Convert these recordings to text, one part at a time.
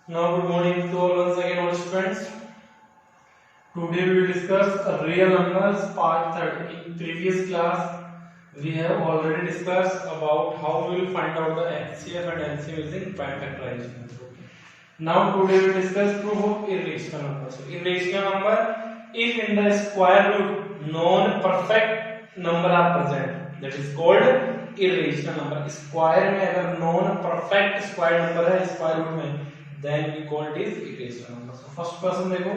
Now, good morning to all once again, all students. Today we will discuss real numbers part 30. In previous class, we have already discussed about how we will find out the HCF and LCM using prime factorization method. Now, today we will discuss proof of irrational number. So, irrational number, if in the square root non-perfect number are present, that is called irrational number. Square में अगर non-perfect square number है square root में, then we call it is irrational number. So first question देखो,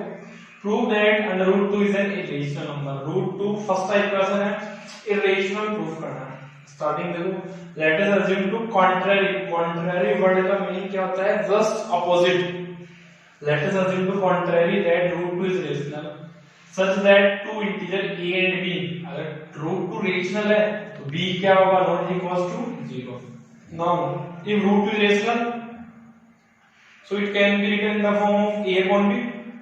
prove that under root 2 is an irrational number. Root 2 first type question है, irrational proof करना है. Starting देखो, let us assume to contrary. Contrary word का meaning क्या होता है? Just opposite. Let us assume to contrary that root 2 is rational, such that two integer a and b. अगर root 2 rational है, तो b क्या होगा? Not equals to 0. Now, if root 2 is rational, so it can be written in the form of a upon b.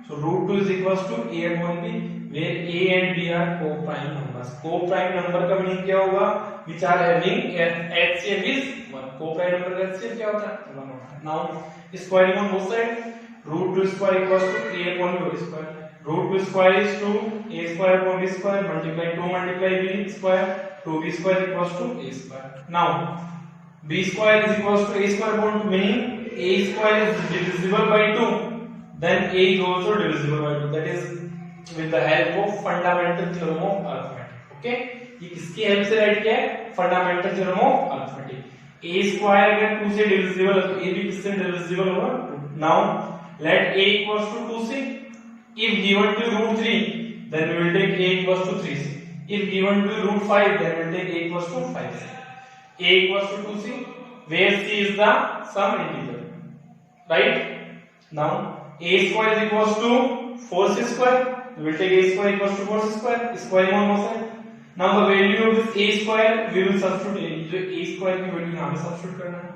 So root 2 is equals to a upon b, where a and b are co-prime numbers. Co-prime number का meaning क्या होगा? Which are having HCF is 1. Co-prime number का HCF क्या होता है? 1 होता है. Now squaring on both sides, root 2 square equals to a upon b whole square. Root 2 square is 2, a square upon b square, multiply 2 multiply b square, 2b square equals to a square. Now b square is equals to a square upon 2, meaning a square is divisible by 2, then a is also divisible by 2. That is with the help of fundamental theorem of arithmetic. Okay, ये किसकी help से right किया है? Fundamental theorem of arithmetic. a square अगर 2 से divisible है तो a भी किससे डिविजिबल होगा? 2. Now let a equals to 2c. if given to root 3, then we will take a equals to 3c. if given to root 5, then we will take a equals to 5c. a equals to 2c, where c is the some integer. Right? Now a square is equals to 4c square. We will take a square equals to 4c square. Squaring on both sides. Now the value of this a square we will substitute. जो a square की value यहाँ पे substitute करना है.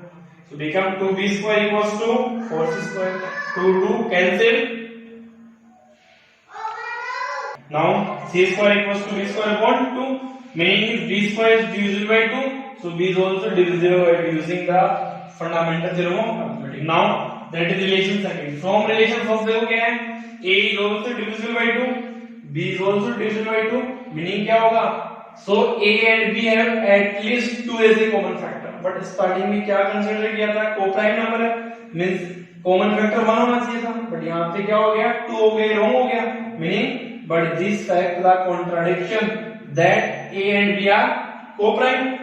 So become 2b square equals to 4c square. 2 cancel. Now c square equals to b square upon 2. Meaning is b square is divisible by 2. So b is also divisible by 2 using the fundamental theorem of arithmetic. Now that is relation second. From relation first देखो क्या है? a is also divisible by 2, b is also divisible by 2. Meaning क्या होगा? So a and b have at least 2 as a common factor. But starting में क्या consider किया था? Co-prime number है, means common factor 1 होना चाहिए था. But यहाँ पे क्या हो गया? 2 हो गया, wrong हो गया. Meaning, but this fact the contradiction that a and b are co-prime.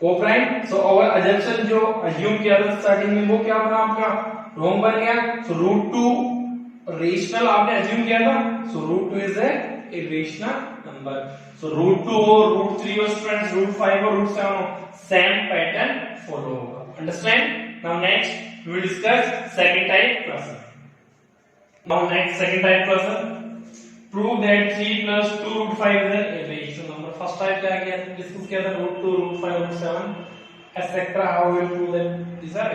Co-prime. So our assumption जो assume किया था starting में वो क्या बना आपका? Wrong बन गया. So root 2 rational आपने assume किया था. So root 2 is a irrational number. So root 2 or root 3 or students root 5 or root 7 same pattern follow होगा. Understand? Now next we will discuss second type question. Now next second type question. Prove that 3 plus 2 root 5 is an irrational number. First type क्या किया? Discuss किया था root 2, root 5, root 7, etc. How we will prove that these are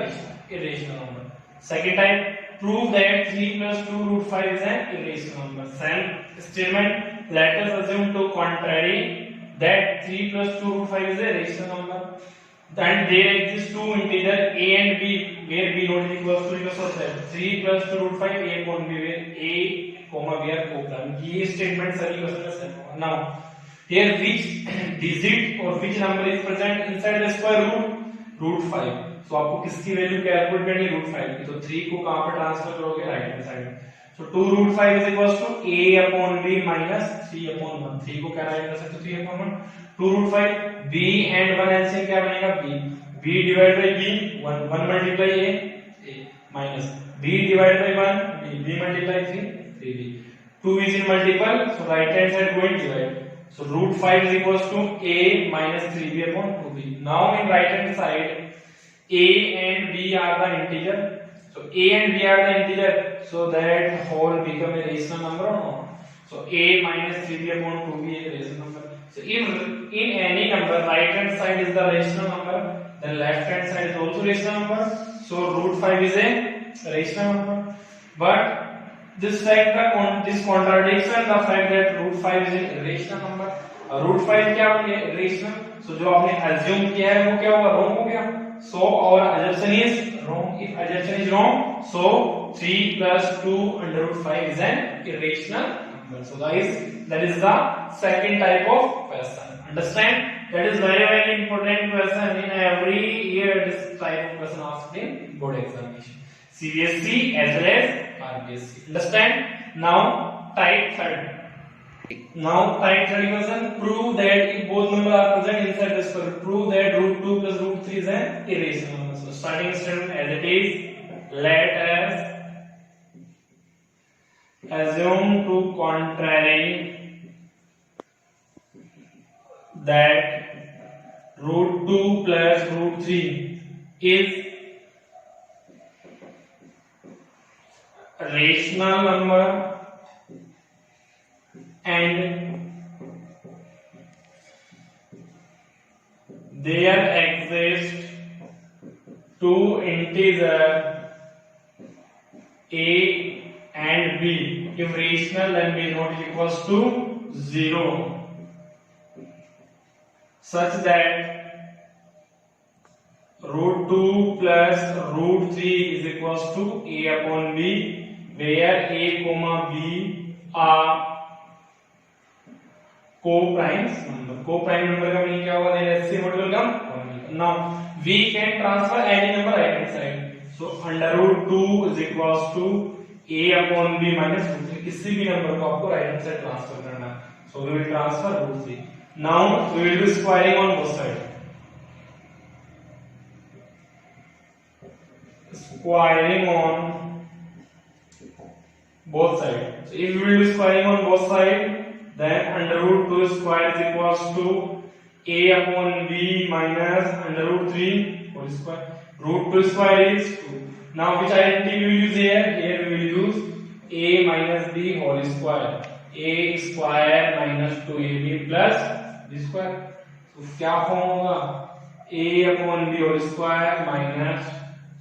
irrational number. Second type, prove that 3 plus 2 root 5 is an irrational number. Same statement. Let us assume to contrary that 3 plus 2 root 5 is a rational number. Then there exist two integer a and b, where b not equals to equals to 3 plus 2 root 5 a upon b, where a comma b are co-prime. ये statement सभी question में. Now here which digit or which number is present inside the square root? Root 5. So आपको किसकी value calculate करनी है? root 5 की. तो 3 को कहां पे ट्रांसफर करोगे? Right hand side. So 2 root 5 is equals to a upon b minus 3 upon 1. 3 को क्या राइट कर सकते हो? 3 upon 1. 2 root 5 b and 1 LCM क्या बनेगा? b. b divided by b 1 multiply a minus b divided by 1 b multiply 3b. 2 is in multiple, so right hand side going divide. So root 5 is equals to a minus 3b upon 2b. Now in right hand side a and b are the integer. So a and b are the integer, so that whole become a rational number or not? So a minus 3b upon 2b is a rational number. So if in any number right hand side is the rational number, then left hand side is also rational number. So root 5 is a rational number. But this fact, this contradiction the fact that root 5 is an irrational number. root 5 क्या बन गया? irrational. So जो आपने assume किया है वो क्या होगा? wrong हो गया. So our assumption is wrong. If assumption is wrong, so 3 plus 2 under root 5 is an irrational number. So guys, that is the second type of question. Understand? That is very very important question in every year. This type of question asked in board examination, CBSE as well as RBSE. Understand? Now type third. Now type third question. Prove that if both numbers are present inside the square root, prove that root 2 plus root 3 is an irrational number. So starting statement as it is, let us assume to contrary that root 2 plus root 3 is a rational number and there exist two integers a and b. If rational, then b is not equals to 0, such that root 2 plus root 3 is equals to a upon b, where a comma b are co-prime number. Co-prime number का meaning क्या होगा? Then SC multiple का. Now we can transfer any number right hand side. So under root 2 is equals to a upon b minus root 3. किसी भी number को आपको right hand side transfer करना है. So we will transfer root 3. Now we will be squaring on both sides. Squaring on both sides. So if we will be squaring on both sides, then under root 2 square is equals to a upon b minus under root 3 whole square. Root 2 square is 2. Now which identity we will use here? Here we will use a minus b whole square. A square minus 2ab plus b square. So क्या form होगा? a upon b whole square minus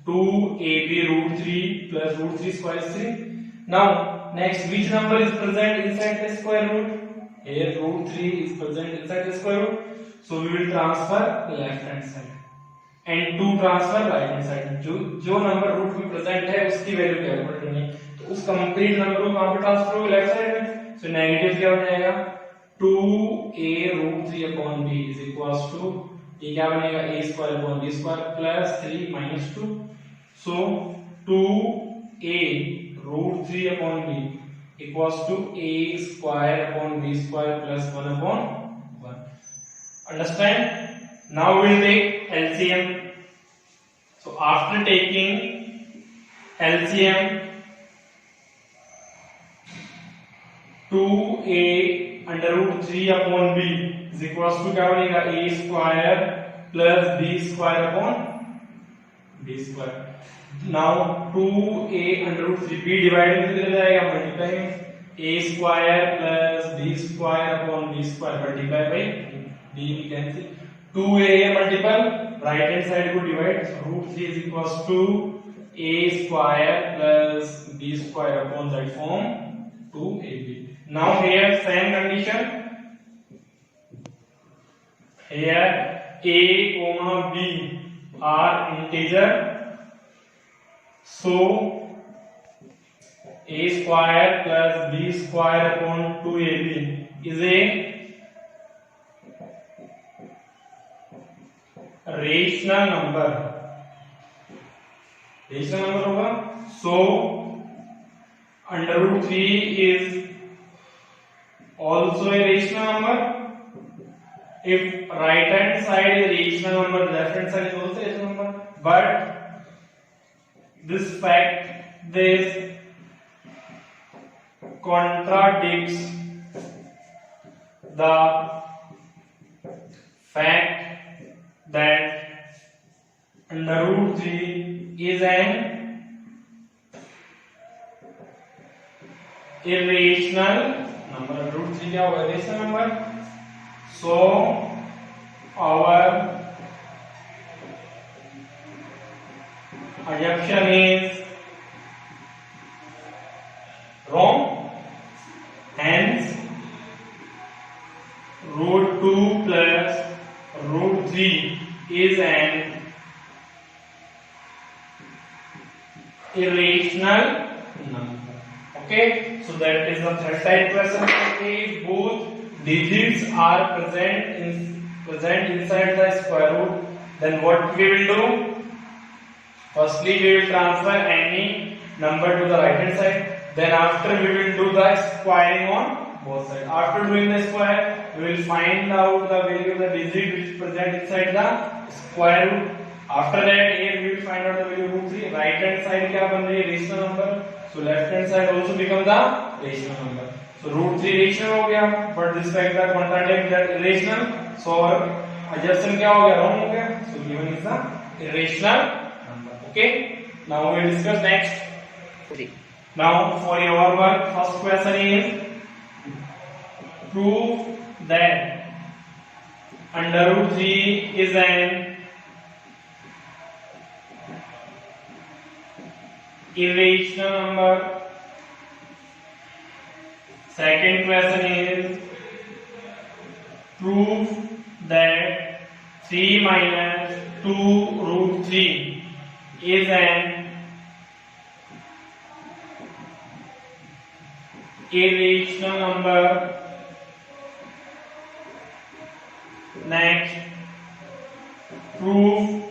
2ab root 3 plus root 3 square is 3. Now next, which number is present inside the square root? Here root 3 is present inside the square root. So we will transfer left hand side and 2 transfer right hand side. जो number root में present है उसकी value calculate करनी है, तो उस complete number को कहां पे ट्रांसफर होगा? लेफ्ट साइड में. सो नेगेटिव क्या हो जाएगा? 2a root 3 upon b is equals to, ये क्या बनेगा? a square upon b square plus 3 minus 2. So 2a root 3 upon b equals to a square upon b square plus 1 upon 1. Understand? Now we will take LCM. So after taking LCM, 2a under root 3 upon b is equals to क्या बनेगा? a square plus b square upon b square. Now 2a under root 3 b divided में कितना जाएगा? Multiply में a square plus b square upon b square multiply by b we can see 2a multiple right hand side को divide. So root 3 is equals to a square plus b square upon that form 2ab. Now here same condition. Here a comma b are integer. So a square plus b square upon 2ab is a rational number. Rational number होगा. So under root 3 is also a rational number. If right hand side is rational number, left hand side is also a rational number. But this fact, this contradicts the fact that under root 3 is an irrational number. Under root 3 क्या होगा? Irrational number. So our assumption is wrong. Hence root 2 plus root 3 is an irrational number. Okay, so that is the third type question. If both digits are present inside the square root, then what we will do? Firstly, we will transfer any number to the right hand side. Then after we will do the squaring on both sides. After doing the square, we will find out the value of the digit which is present inside the square root. After that, here we will find out the value of root 3. Right hand side क्या बन रही है? Rational number. So left hand side also become the rational number. So root 3 rational हो गया, but this fact that contradict that irrational. So our assumption क्या हो गया? Wrong हो गया. So given is the irrational number. Okay. Now we will discuss next. Now for your work, first question is prove that under root 3 is an irrational number. Second question is prove that 3 minus 2 root 3 is an irrational number. Next, prove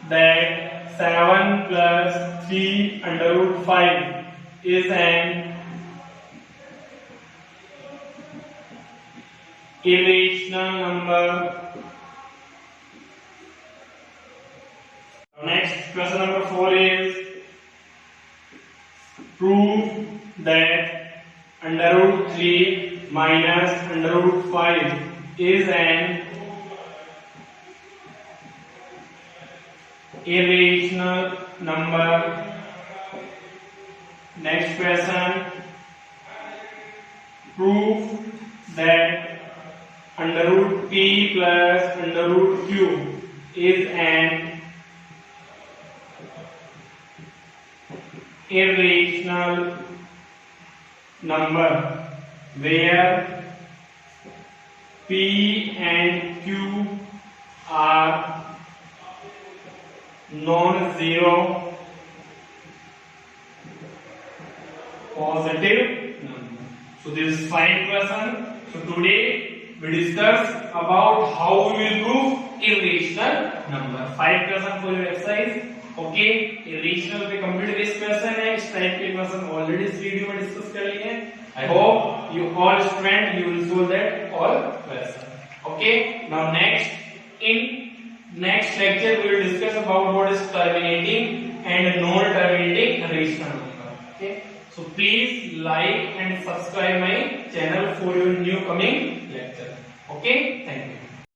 that 7 plus 3 under root 5 is an irrational number. Next, question number 4 is prove that under root 3 minus under root 5 is an irrational number. Next question, prove that under root p plus under root q is an irrational number where P and Q are non-zero positive number. So this is 5 question. So today we discuss about how we will prove irrational number. 5 question for your exercise. Okay, irrational पे complete this question है. इस type के question already इस video में discuss कर लिए हैं. I hope you all student you will solve that all question. Okay. Now in next lecture we will discuss about what is terminating and non-terminating rational number. Okay. So please like and subscribe my channel for your new coming lecture. Okay. Thank you.